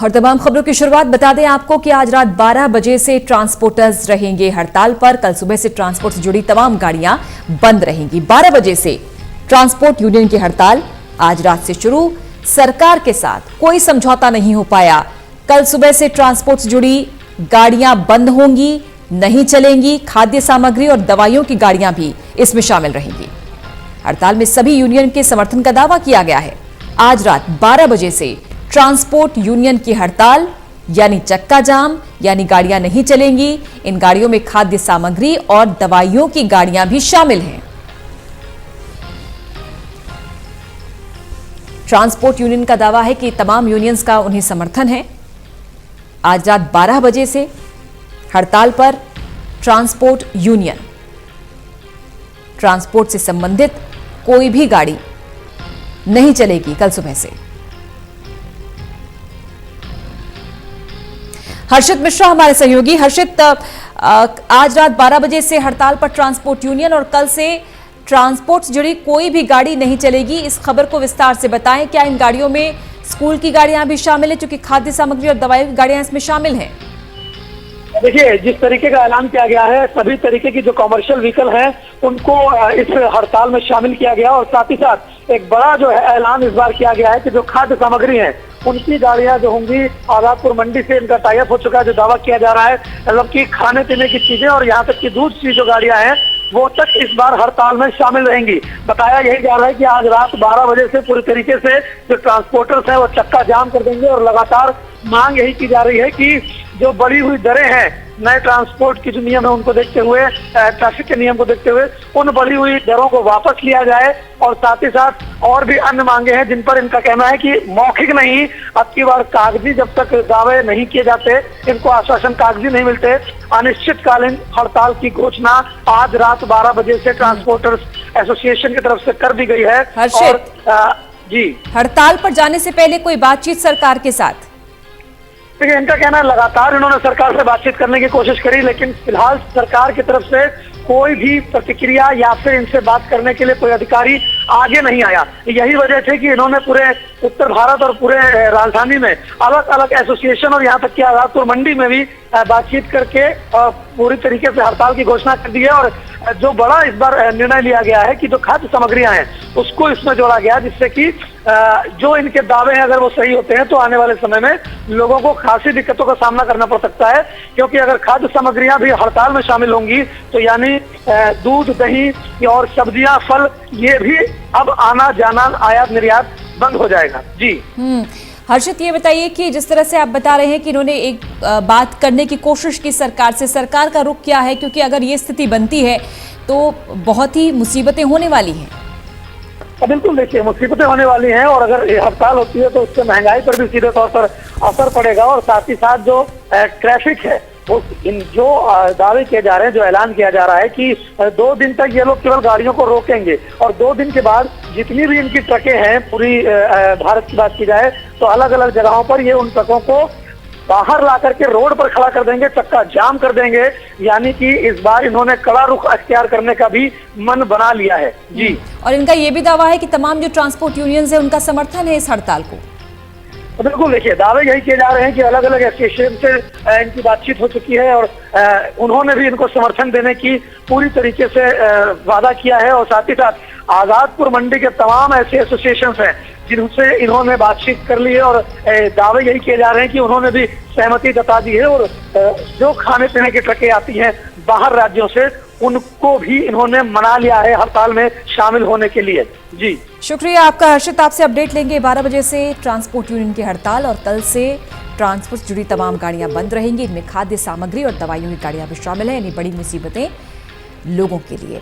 और तमाम खबरों की शुरुआत बता दें आपको कि आज रात 12 बजे से ट्रांसपोर्टर्स रहेंगे हड़ताल पर। कल सुबह से ट्रांसपोर्ट से जुड़ी तमाम गाड़ियां बंद रहेंगी। 12 बजे से ट्रांसपोर्ट यूनियन की हड़ताल आज रात से शुरू। सरकार के साथ कोई समझौता नहीं हो पाया। कल सुबह से ट्रांसपोर्ट से जुड़ी गाड़ियां बंद होंगी, नहीं चलेंगी। खाद्य सामग्री और दवाइयों की गाड़ियां भी इसमें शामिल रहेंगी। हड़ताल में सभी यूनियन के समर्थन का दावा किया गया है। आज रात 12 बजे से ट्रांसपोर्ट यूनियन की हड़ताल यानी चक्का जाम, यानी गाड़ियां नहीं चलेंगी। इन गाड़ियों में खाद्य सामग्री और दवाइयों की गाड़ियां भी शामिल हैं। ट्रांसपोर्ट यूनियन का दावा है कि तमाम यूनियंस का उन्हें समर्थन है। आज रात 12 बजे से हड़ताल पर ट्रांसपोर्ट यूनियन। ट्रांसपोर्ट से संबंधित कोई भी गाड़ी नहीं चलेगी कल सुबह से। हर्षित मिश्रा हमारे सहयोगी। हर्षित, आज रात 12 बजे से हड़ताल पर ट्रांसपोर्ट यूनियन और कल से ट्रांसपोर्ट से जुड़ी कोई भी गाड़ी नहीं चलेगी। इस खबर को विस्तार से बताएं। क्या इन गाड़ियों में स्कूल की गाड़ियां भी शामिल है, क्योंकि खाद्य सामग्री और दवाई की गाड़ियां इसमें शामिल हैं? देखिए, जिस तरीके का ऐलान किया गया है, सभी तरीके की जो कमर्शियल व्हीकल हैं उनको इस हड़ताल में शामिल किया गया और साथ ही साथ एक बड़ा जो है ऐलान इस बार किया गया है कि जो खाद्य सामग्री है उनकी गाड़ियां जो होंगी, आजादपुर मंडी से इनका टाई अप हो चुका है। जो दावा किया जा रहा है मतलब कि खाने पीने की चीजें और यहाँ तक की दूध की जो गाड़ियां हैं वो तक इस बार हड़ताल में शामिल रहेंगी। बताया यही जा रहा है कि आज रात 12 बजे से पूरी तरीके से जो ट्रांसपोर्टर्स हैं वो चक्का जाम कर देंगे और लगातार मांग यही की जा रही है कि जो बढ़ी हुई दरें हैं नए ट्रांसपोर्ट की जो नियम है उनको देखते हुए, ट्रैफिक के नियम को देखते हुए उन बढ़ी हुई दरों को वापस लिया जाए और साथ ही साथ और भी अन्य मांगे हैं जिन पर इनका कहना है कि मौखिक नहीं, अब की बार कागजी जब तक दावे नहीं किए जाते, इनको आश्वासन कागजी नहीं मिलते, अनिश्चितकालीन हड़ताल की घोषणा आज रात 12 बजे से ट्रांसपोर्टर्स एसोसिएशन की तरफ से कर दी गई है। और जी, हड़ताल पर जाने से पहले कोई बातचीत सरकार के साथ? देखिए, इनका कहना है लगातार इन्होंने सरकार से बातचीत करने की कोशिश करी, लेकिन फिलहाल सरकार की तरफ से कोई भी प्रतिक्रिया या फिर इनसे बात करने के लिए कोई अधिकारी आगे नहीं आया। यही वजह थी कि इन्होंने पूरे उत्तर भारत और पूरे राजधानी में अलग अलग एसोसिएशन और यहाँ तक कि आजादपुर मंडी में भी बातचीत करके पूरी तरीके से हड़ताल की घोषणा कर दी है। और जो बड़ा इस बार निर्णय लिया गया है कि जो खाद्य सामग्रियां हैं उसको इसमें जोड़ा गया, जिससे कि जो इनके दावे हैं अगर वो सही होते हैं तो आने वाले समय में लोगों को खासी दिक्कतों का सामना करना पड़ सकता है। क्योंकि अगर खाद्य सामग्रियां भी हड़ताल में शामिल होंगी तो यानी दूध, दही और सब्जियां, फल, ये भी अब आना जाना, आयात निर्यात बंद हो जाएगा। जी हर्षित, ये बताइए कि जिस तरह से आप बता रहे हैं कि इन्होंने एक बात करने की कोशिश की सरकार से, सरकार का रुख क्या है? क्योंकि अगर ये स्थिति बनती है तो बहुत ही मुसीबतें होने वाली हैं। बिल्कुल, देखिए, मुसीबतें होने वाली हैं और अगर हड़ताल होती है तो उससे महंगाई पर भी सीधे तौर पर असर पड़ेगा और साथ ही साथ जो ट्रैफिक है वो जो दावे किए जा रहे हैं, जो ऐलान किया जा रहा है कि 2 दिन तक ये लोग केवल गाड़ियों को रोकेंगे और 2 दिन के बाद जितनी भी इनकी ट्रकें हैं, पूरी भारत की बात की जाए तो अलग अलग जगहों पर ये उन ट्रकों को बाहर ला करके रोड पर खड़ा कर देंगे, चक्का जाम कर देंगे। यानी कि इस बार इन्होंने कड़ा रुख अख्तियार करने का भी मन बना लिया है। जी, और इनका ये भी दावा है कि तमाम जो ट्रांसपोर्ट यूनियन है उनका समर्थन है इस हड़ताल को। तो बिल्कुल, देखिए, दावे यही किए जा रहे हैं कि अलग अलग एसोसिएशन से इनकी बातचीत हो चुकी है और उन्होंने भी इनको समर्थन देने की पूरी तरीके से वादा किया है। और साथ ही साथ आजादपुर मंडी के तमाम ऐसे एसोसिएशन हैं जिनसे इन्होंने बातचीत कर ली है और दावे यही किए जा रहे हैं कि उन्होंने भी सहमति जता दी है और जो खाने पीने की ट्रकें आती हैं बाहर राज्यों से उनको भी इन्होंने मना लिया है हड़ताल में शामिल होने के लिए। जी, शुक्रिया आपका हर्षित। आपसे अपडेट लेंगे। 12 बजे से ट्रांसपोर्ट यूनियन की हड़ताल और कल से ट्रांसपोर्ट से जुड़ी तमाम गाड़ियां बंद रहेंगी। इनमें खाद्य सामग्री और दवाइयों की गाड़ियां भी शामिल हैं। यानी बड़ी मुसीबतें लोगों के लिए।